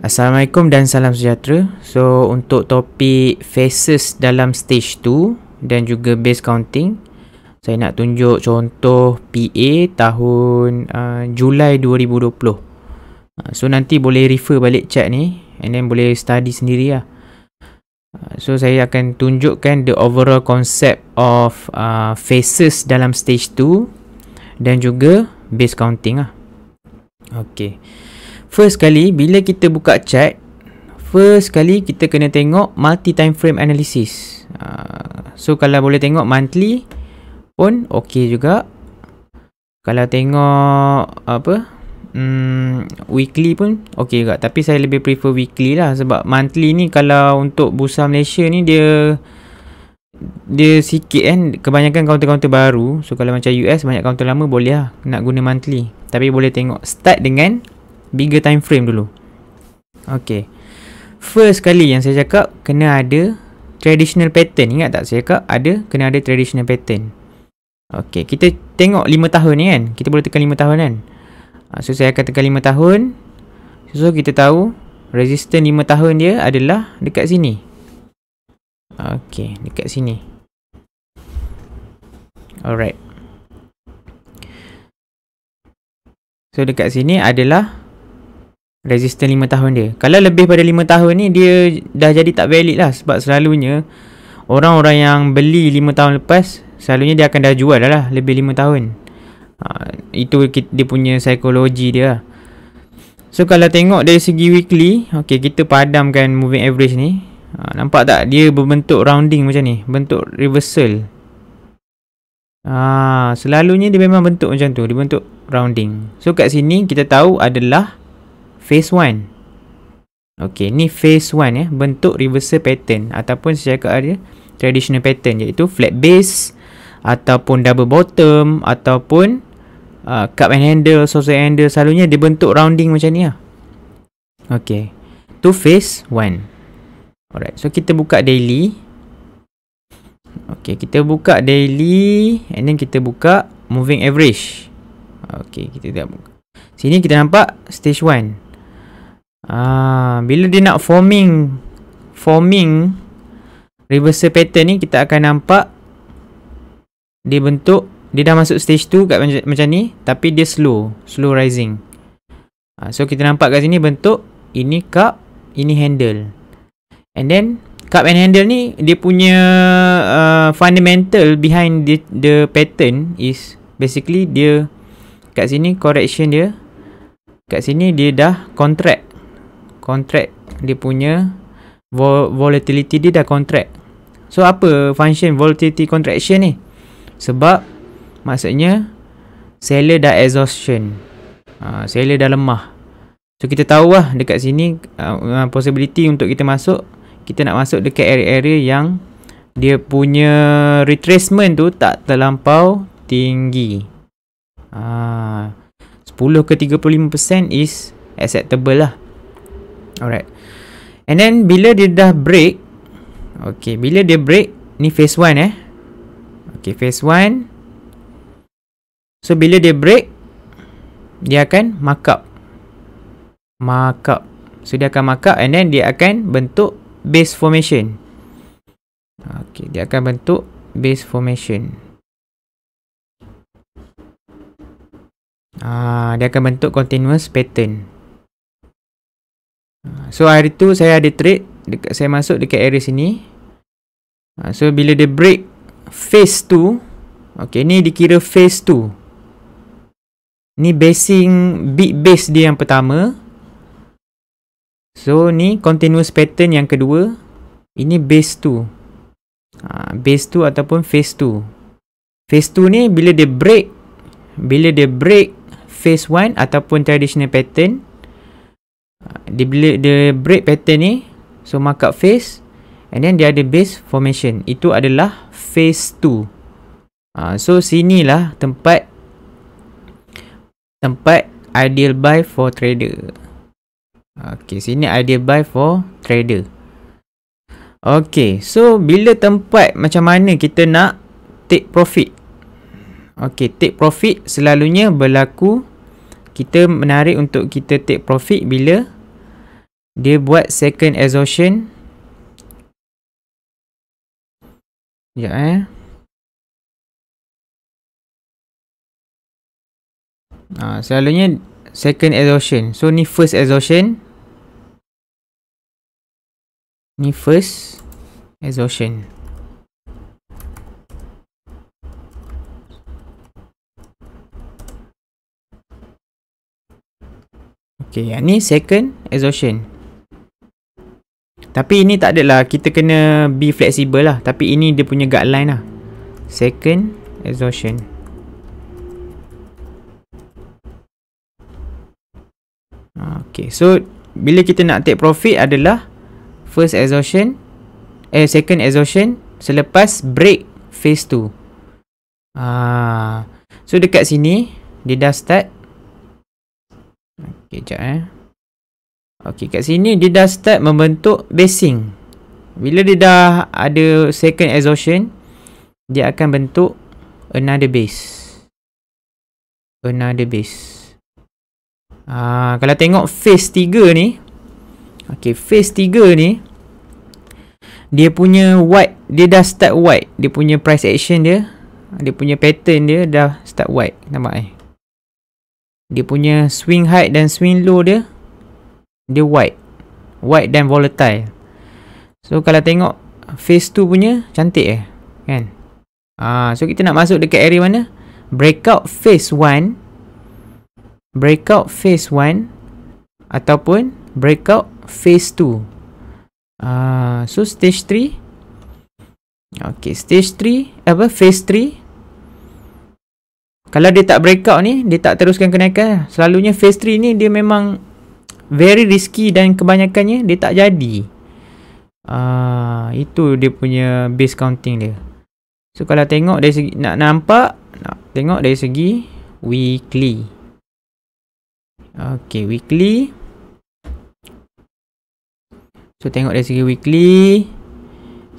Assalamualaikum dan salam sejahtera. So, untuk topik phases dalam stage 2 dan juga base counting, saya nak tunjuk contoh PA tahun Julai 2020. So, nanti boleh refer balik chat ni and then boleh study sendiri lah. So, saya akan tunjukkan the overall concept of phases dalam stage 2 dan juga base counting lah. Okay. First kali, bila kita buka chart, first kali kita kena tengok multi-time frame analysis. So, kalau boleh tengok monthly pun okey juga. Kalau tengok weekly pun okey juga. Tapi saya lebih prefer weekly lah. Sebab monthly ni kalau untuk Bursa Malaysia ni dia sikit kan. Kebanyakan kaunter-kaunter baru. So, kalau macam US banyak kaunter lama boleh lah nak guna monthly. Tapi boleh tengok start dengan bigger time frame dulu. Okay. First kali yang saya cakap kena ada traditional pattern. Ingat tak saya cakap kena ada traditional pattern. Okay. Kita tengok 5 tahun ni kan. Kita boleh tekan 5 tahun kan. So saya akan tekan 5 tahun. So kita tahu resistance 5 tahun dia adalah dekat sini. Okay. Dekat sini. Alright. So dekat sini adalah resistance 5 tahun dia. Kalau lebih pada 5 tahun ni dia dah jadi tak valid lah. Sebab selalunya orang-orang yang beli 5 tahun lepas, selalunya dia akan dah jual dah lah lebih 5 tahun. Itu dia punya psikologi dia. So kalau tengok dari segi weekly, okay, kita padamkan moving average ni. Nampak tak dia berbentuk rounding macam ni, bentuk reversal. Selalunya dia memang bentuk macam tu, dia bentuk rounding. So kat sini kita tahu adalah phase 1. Okay, ni phase 1 bentuk reversal pattern ataupun saya cakap ada traditional pattern, iaitu flat base ataupun double bottom ataupun cup and handle, sausage handle. Selalunya dia bentuk rounding macam ni lah. Okay, tu phase 1. Alright, so kita buka daily. Okay, kita buka daily and then kita buka moving average. Okay, kita dah buka. Sini kita nampak stage 1. Bila dia nak forming reversal pattern ni, kita akan nampak dia bentuk, dia dah masuk stage 2 kat macam ni, tapi dia slow rising. So kita nampak kat sini bentuk ini cup, ini handle. And then cup and handle ni dia punya fundamental behind the pattern is basically dia kat sini correction dia, kat sini dia dah contract dia punya volatility dia dah contract. So apa function volatility contraction ni? Sebab maksudnya seller dah exhaustion, seller dah lemah. So kita tahu lah dekat sini possibility untuk kita masuk, kita nak masuk dekat area-area yang dia punya retracement tu tak terlampau tinggi. 10 ke 35% is acceptable lah. Alright. And then bila dia dah break, okay, bila dia break, ni phase 1 okay, phase 1. So bila dia break, dia akan mark up. So dia akan mark up and then dia akan bentuk base formation. Okay, dia akan bentuk base formation. Dia akan bentuk continuous pattern. So hari tu saya ada trade, saya masuk dekat area sini. So bila dia break phase 2, okay, ni dikira phase 2. Ni big base dia yang pertama. So ni continuous pattern yang kedua. Ini base 2. Base 2 ataupun phase 2. Phase 2 ni bila dia break phase 1 ataupun traditional pattern, bila dia break pattern ni, so mark up phase and then dia ada base formation. Itu adalah phase 2. So sinilah tempat ideal buy for trader. Okay, sini ideal buy for trader. Okay, so bila tempat macam mana kita nak take profit? Okay, take profit selalunya berlaku, kita menarik untuk kita take profit bila dia buat second exhaustion. Sekejap selalunya second exhaustion. So ni first exhaustion. Ni first exhaustion. Okay, yang ni second exhaustion. Tapi ini tak adalah, kita kena be flexible lah. Tapi ini dia punya guideline lah. Second exhaustion. Okay, so bila kita nak take profit adalah first exhaustion, second exhaustion selepas break phase 2. So dekat sini dia dah start. Okay, sekejap Okay, kat sini dia dah start membentuk basing. Bila dia dah ada second exhaustion, dia akan bentuk another base. Another base. Kalau tengok phase 3 ni, okay, phase 3 ni, dia punya white, dia dah start white. Dia punya price action dia, dia punya pattern dia dah start white. Nampak Dia punya swing high dan swing low dia white. White dan volatile. So kalau tengok phase 2 punya cantik kan. So kita nak masuk dekat area mana? Breakout phase 1, breakout phase 1 ataupun breakout phase 2. So stage 3. Okay, stage 3 phase 3. Kalau dia tak breakout ni, dia tak teruskan kenaikan. Selalunya phase 3 ni dia memang very risky dan kebanyakannya dia tak jadi. Itu dia punya base counting dia. So kalau tengok dari segi, nak tengok dari segi weekly. Okay, weekly. So tengok dari segi weekly.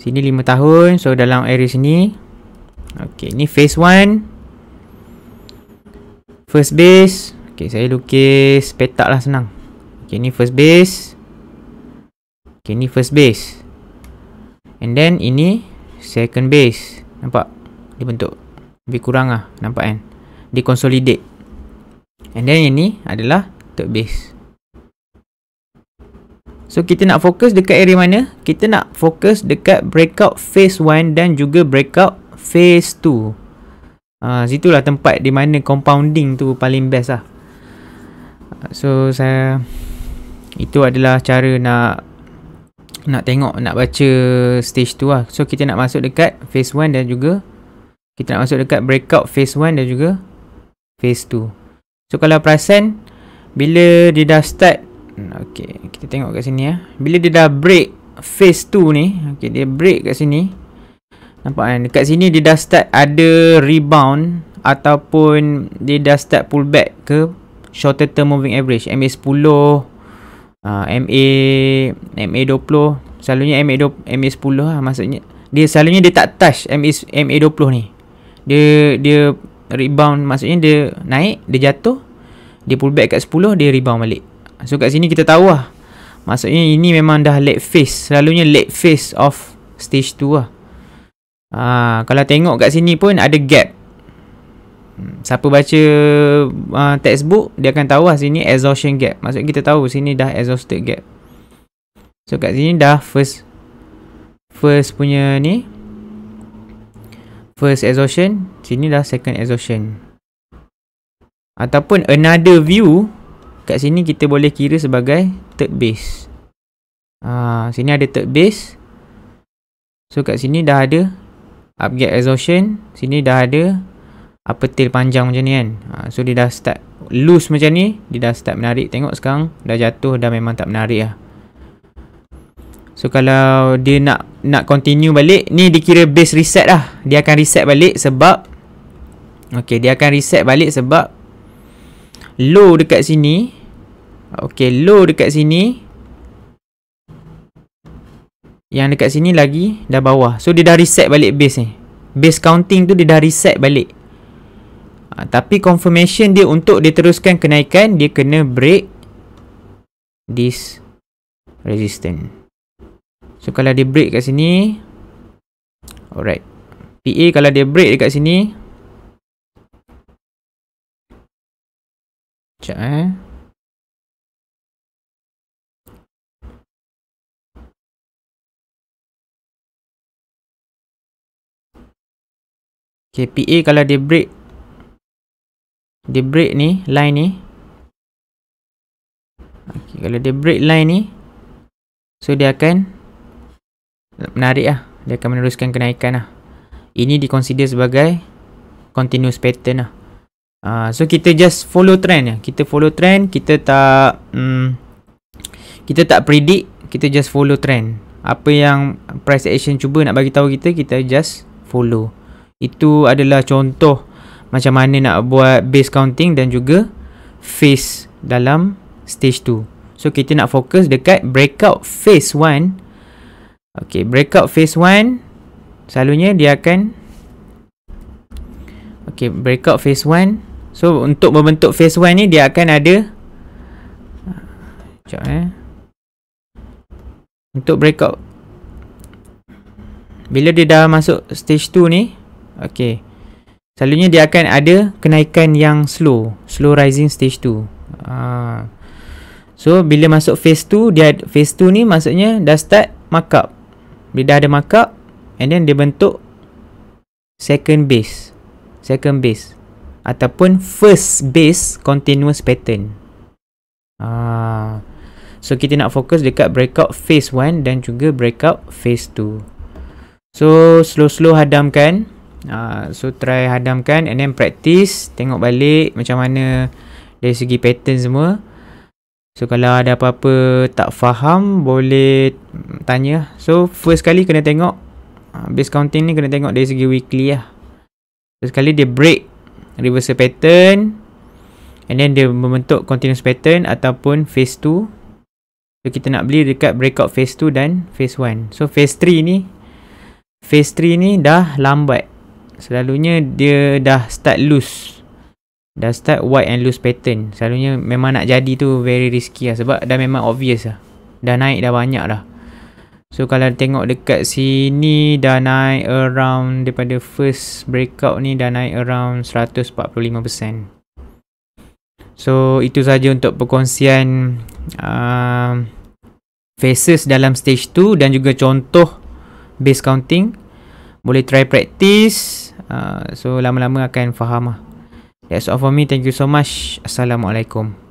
Sini 5 tahun. So dalam area sini. Okay, ni phase 1. First base. Okay, saya lukis petak lah, senang. Okay, ni first base. Okay, ni first base. And then ini second base. Nampak? Dia bentuk lebih kurang lah. Nampak kan? Dia consolidate. And then ini adalah third base. So kita nak fokus dekat area mana? Kita nak fokus dekat breakout phase 1 dan juga breakout phase 2. Situlah tempat di mana compounding tu paling best lah. So itu adalah cara nak tengok, nak baca stage 2 lah. So kita nak masuk dekat phase 1 dan juga kita nak masuk dekat breakout phase 1 dan juga phase 2. So kalau perasan, bila dia dah start, okay, kita tengok kat sini bila dia dah break phase 2 ni, okay, dia break kat sini. Nampak kan? Dekat sini dia dah start ada rebound ataupun dia dah start pull back ke shorter term moving average, MA10, MA20. Selalunya MA10 lah, maksudnya dia selalunya dia tak touch MA20 ni. Dia rebound, maksudnya dia naik, dia jatuh, dia pull back kat 10, dia rebound balik. So kat sini kita tahu lah, maksudnya ini memang dah late phase. Selalunya late phase of stage 2 lah. Kalau tengok kat sini pun ada gap. Siapa baca textbook, dia akan tahu lah sini exhaustion gap. Maksudnya kita tahu sini dah exhausted gap. So kat sini dah first punya ni, first exhaustion. Sini dah second exhaustion. Ataupun another view, kat sini kita boleh kira sebagai third base. Sini ada third base. So kat sini dah ada up gap exhaustion. Sini dah ada upper tail panjang macam ni kan. So dia dah start loose macam ni, dia dah start menarik. Tengok sekarang dah jatuh, dah memang tak menarik lah. So kalau dia nak continue balik, ni dikira base reset lah. Dia akan reset balik sebab dia akan reset balik sebab low dekat sini. Low dekat sini, yang dekat sini lagi dah bawah. So dia dah reset balik base ni. Base counting tu dia dah reset balik. Tapi confirmation dia untuk dia teruskan kenaikan, dia kena break this resistance. So kalau dia break kat sini, alright, PA kalau dia break dekat sini, sekejap okay, PA kalau dia break ni, line ni, okay, kalau dia break line ni, so dia akan menarik lah, dia akan meneruskan kenaikan lah. Ini diconsider sebagai continuous pattern lah. So kita just follow trend lah. Kita follow trend, kita tak predict, kita just follow trend. Apa yang price action cuba nak bagi tahu kita, kita just follow. Itu adalah contoh macam mana nak buat base counting dan juga phase dalam stage 2. So kita nak fokus dekat breakout phase 1. Okay, breakout phase 1 selalunya dia akan, okay, breakout phase 1. So untuk membentuk phase 1 ni dia akan ada, sekejap untuk breakout, bila dia dah masuk stage 2 ni, okay, selalunya dia akan ada kenaikan yang slow rising stage 2. So bila masuk phase 2, phase 2 ni maksudnya dah start markup. Bila dah ada markup, and then dia bentuk second base ataupun first base continuous pattern. So kita nak fokus dekat breakout phase 1 dan juga breakout phase 2. So slow hadamkan. So try hadamkan and then practice, tengok balik macam mana dari segi pattern semua. So kalau ada apa-apa tak faham, boleh tanya. So first kali kena tengok base counting ni, kena tengok dari segi weekly lah. First kali dia break reversal pattern, and then dia membentuk continuous pattern ataupun phase 2. So kita nak beli dekat breakout phase 2 dan phase 1. So phase 3 ni dah lambat. Selalunya dia dah start loose, dah start white and loose pattern. Selalunya memang nak jadi tu very risky lah, sebab dah memang obvious lah, dah naik dah banyak dah. So kalau tengok dekat sini dah naik around, daripada first breakout ni dah naik around 145%. So itu saja untuk perkongsian phases dalam stage 2 dan juga contoh base counting. Boleh try practice, so lama-lama akan faham lah. That's all for me. Thank you so much. Assalamualaikum.